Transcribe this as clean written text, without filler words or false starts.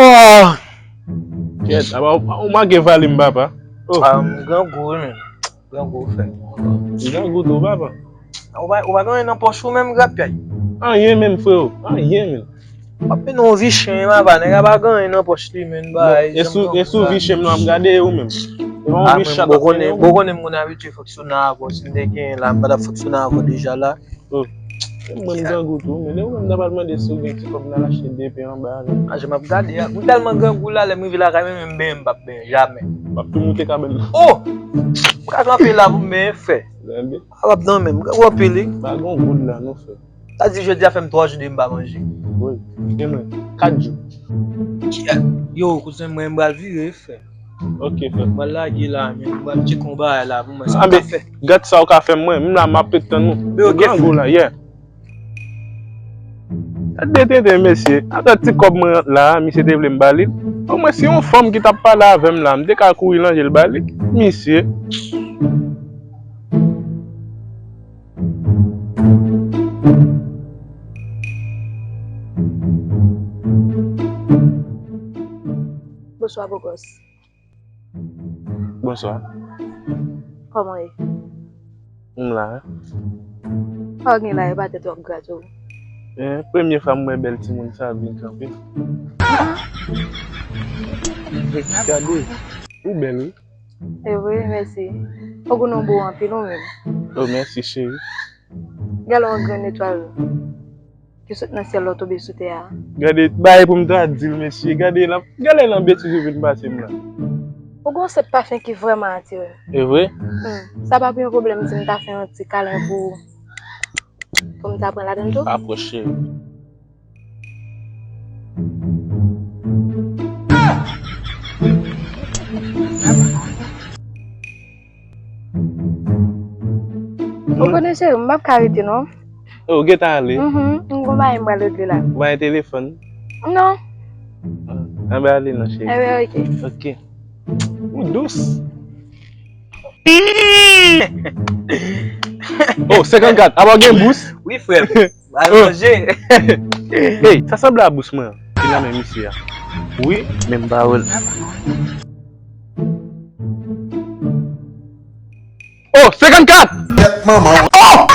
Oh! Ket, ou mage valim baba? Oh, Grand goût, men. Grand goût, fait. jan gout ou baba? Ou va gagner dans poche ou même rapide. An yen men fwe ou, an yen men. Papi non vi chen ma ba, nèg ba gagner dans poche li men ba. E sou vi chem nou am gade ou men. E wan vi Men chat ap men ou. boko mon habitué fonctionner avant, si ndè gen la ba fonctionner avant déjà là. Oh, mwen jan gout ou men. E ou men dabalman de sou gen ti kop nan la chen depe an ba. Je m'a regardé, ou tellement grand goût là, les mi la ka même ben pas ben jamais. Pap tou moute kabel. Oh! Ka grand pe la vous men fait. Zande, Arab non même, ou pe li. ba gon gout la nou fe. Ça dit je dis a fait 3 jours de m'pa manger. Oui, e men, 4 jou. Yo, cousin moi m'bral virer fait. Ok fe. Voilà qui là, m'bral petit combat là pour moi ça Ambe, fait. gat sa ou ka fe mwen, mwen la mapet tan nou. Be ok. Gran gout la, yeah. Dete mesye, ata ti kop mwen la, mi se te vle mbali. Ou mwen si yon fom ki tap pala avem la, mde ka kou ilan jel bali. Misye. Bonsoir, beau gosse. Bonsoir. Comment est? Mla. Oh, il a pas de toi, gâteau. Premier femme mwen bel ti moun sa bin kampe. Regardez. Ou bel ou? Eh oui, merci. Faut qu'on ait beau en pile, même. Oh, merci chérie. Galon grande étoile. Qui saute dans le ciel, l'auto sous terre. Gade, baye pou mta dil mesye. Gade lan beti je vin base mla. Faut qu'on sait pas fin qui vraiment attire. E vwe? Ça pas un problème si on t'a fait un petit câlin pour me t'apprendre là-dedans. Approche. Vous connaissez, je m'a carité non? Oh, get ale. On va y aller là. Baye téléphone. Non. Ambe ale nan chérie. Eh oui, ok. Ok. Ou douce. Oh, 54. Aba gen bous? Oui frère. Va manger. Hey, ça semble à bous mwen. Ki nan men misi ya. Oui, men bawol. Oh, 54! Oh!